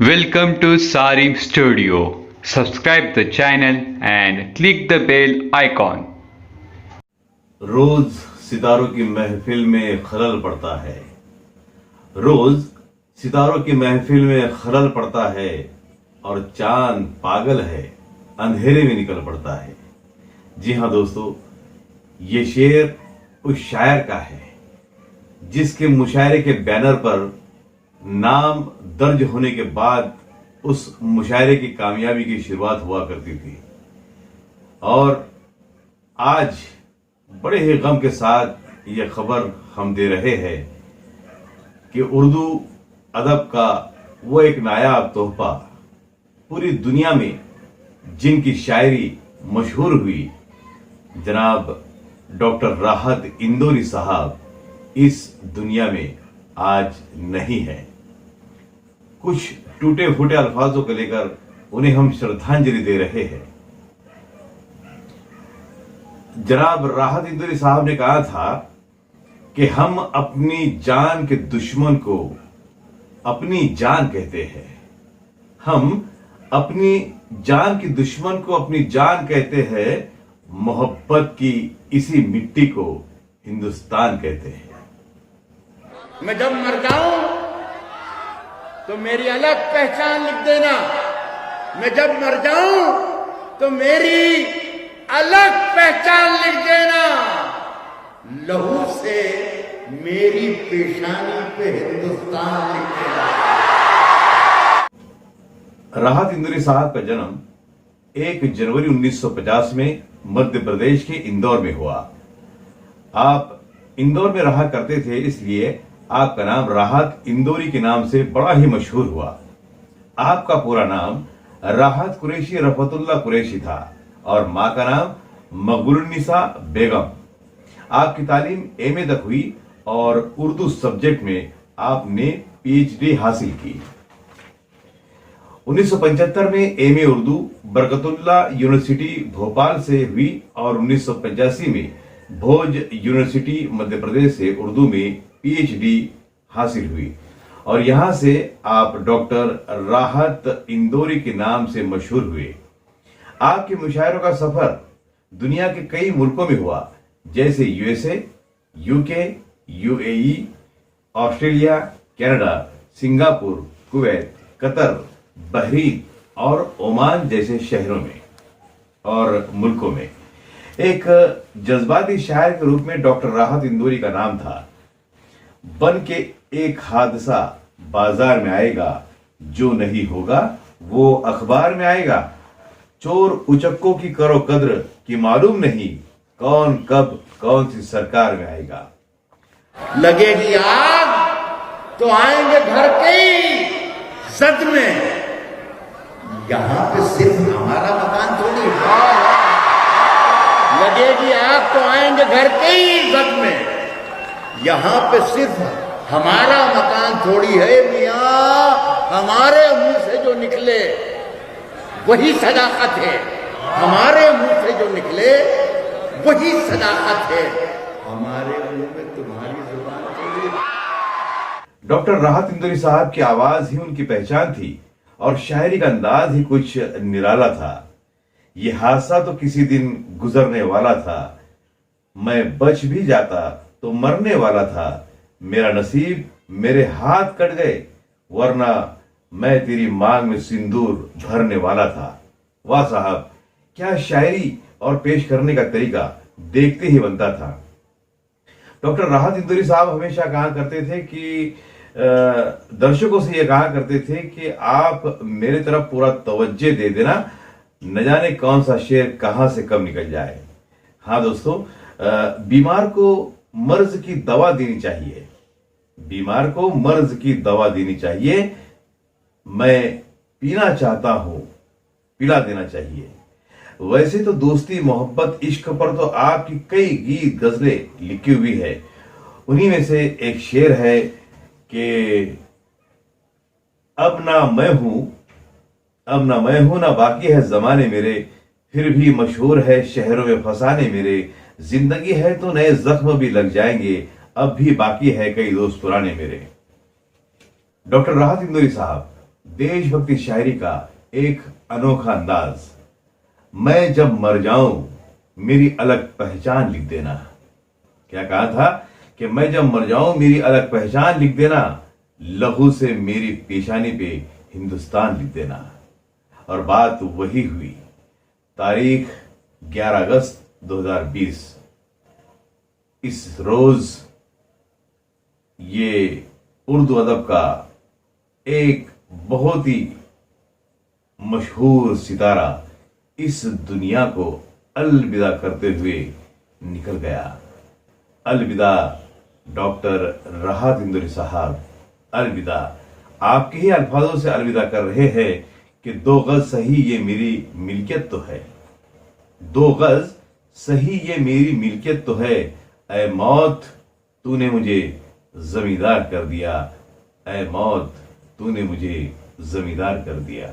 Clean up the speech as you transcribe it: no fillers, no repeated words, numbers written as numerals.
Welcome to Sarim Studio. Subscribe the channel and click the bell icon. रोज सितारों की महफिल में खलल पड़ता है। रोज सितारों की महफिल में खलल पड़ता है और चांद पागल है, अंधेरे में निकल पड़ता है। जी हाँ दोस्तों, ये शेर उस शायर का है जिसके मुशायरे के बैनर पर नाम दर्ज होने के बाद उस मुशायरे की कामयाबी की शुरुआत हुआ करती थी। और आज बड़े ही गम के साथ ये खबर हम दे रहे हैं कि उर्दू अदब का वो एक नायाब तोहफा पूरी दुनिया में जिनकी शायरी मशहूर हुई, जनाब डॉक्टर राहत इंदौरी साहब इस दुनिया में आज नहीं है। कुछ टूटे फूटे अल्फाजों को लेकर उन्हें हम श्रद्धांजलि दे रहे हैं। जनाब राहत इंदौरी साहब ने कहा था कि हम अपनी जान के दुश्मन को अपनी जान कहते हैं, हम अपनी जान की दुश्मन को अपनी जान कहते हैं, मोहब्बत की इसी मिट्टी को हिंदुस्तान कहते हैं। मैं जब मर जाऊं तो मेरी अलग पहचान लिख देना। मैं जब मर जाऊं तो मेरी अलग पहचान लिख देना। लहू से मेरी पेशानी पे हिंदुस्तान लिख देना। राहत इंदौरी साहब का जन्म 1 जनवरी 1950 में मध्य प्रदेश के इंदौर में हुआ। आप इंदौर में रहा करते थे, इसलिए आपका नाम राहत इंदौरी के नाम से बड़ा ही मशहूर हुआ। आपका पूरा नाम राहत कुरैशी रफतुल्ला कुरैशी था और मां का नाम मकबूलुन्निसा बेगम। आपकी तालीम एमए तक हुई और उर्दू सब्जेक्ट में आपने पीएचडी हासिल की। 1975 में एमए उर्दू बरकतुल्ला यूनिवर्सिटी भोपाल से हुई और 1985 में भोज यूनिवर्सिटी मध्य प्रदेश से उर्दू में पीएचडी हासिल हुई और यहां से आप डॉक्टर राहत इंदौरी के नाम से मशहूर हुए। आपके मुशायरों का सफर दुनिया के कई मुल्कों में हुआ, जैसे USA, UK, UAE, Australia, Canada, Singapore, Kuwait, Qatar, Bahrain और ओमान जैसे शहरों में और मुल्कों में। एक जज्बाती शायर के रूप में डॉक्टर राहत इंदौरी का नाम था। बन के एक हादसा बाजार में आएगा, जो नहीं होगा वो अखबार में आएगा। चोर उचक्कों की करो कद्र की मालूम नहीं, कौन कब कौन सी सरकार में आएगा। लगेगी आग तो आएंगे घर के ही सद में। यहां पे सिर्फ हमारा मकान थोड़ी है। लगेगी आग तो आएंगे घर के ही सद में। यहां पे सिर्फ हमारा मकान थोड़ी है मियां। हमारे मुंह से जो निकले वही सदाकत है। हमारे मुंह से जो निकले वही सदाकत है। हमारे मुंह में तुम्हारी जुबान थोड़ी। डॉक्टर राहत इंदौरी साहब की आवाज ही उनकी पहचान थी और शायरी का अंदाज ही कुछ निराला था। यह हादसा तो किसी दिन गुजरने वाला था, मैं बच भी जाता तो मरने वाला था। मेरा नसीब मेरे हाथ कट गए, वरना मैं तेरी मांग में सिंदूर भरने वाला था। वाह साहब, क्या शायरी और पेश करने का तरीका देखते ही बनता था। डॉक्टर राहत इंदौरी साहब हमेशा कहा करते थे कि दर्शकों से यह कहा करते थे कि आप मेरे तरफ पूरा तवज्जो दे देना, न जाने कौन सा शेर कहां से कब निकल जाए। हाँ दोस्तों, बीमार को मर्ज की दवा देनी चाहिए, बीमार को मर्ज की दवा देनी चाहिए। मैं पीना चाहता हूं, पिला देना चाहिए। वैसे तो दोस्ती, मोहब्बत, इश्क पर तो आपकी कई गीत गजलें लिखी हुई है। उन्हीं में से एक शेर है कि अब ना मैं हूं, अब ना मैं हूं, ना बाकी है जमाने मेरे, फिर भी मशहूर है शहरों में फसाने मेरे। जिंदगी है तो नए जख्म भी लग जाएंगे, अब भी बाकी है कई दोस्त पुराने मेरे। डॉक्टर राहत इंदौरी साहब देशभक्ति शायरी का एक अनोखा अंदाज। मैं जब मर जाऊं मेरी अलग पहचान लिख देना। क्या कहा था कि मैं जब मर जाऊं मेरी अलग पहचान लिख देना, लहू से मेरी पेशानी पे हिंदुस्तान लिख देना। और बात वही हुई। तारीख 11 अगस्त 2020। इस रोज ये उर्दू अदब का एक बहुत ही मशहूर सितारा इस दुनिया को अलविदा करते हुए निकल गया। अलविदा डॉक्टर राहत इंदौरी साहब, अलविदा। आपके ही अल्फाजों से अलविदा कर रहे हैं कि 2 गज सही ये मेरी मिल्कियत तो है, 2 गज सही ये मेरी मिल्कियत तो है। ऐ मौत तूने मुझे जमींदार कर दिया, ऐ मौत तूने मुझे जमींदार कर दिया।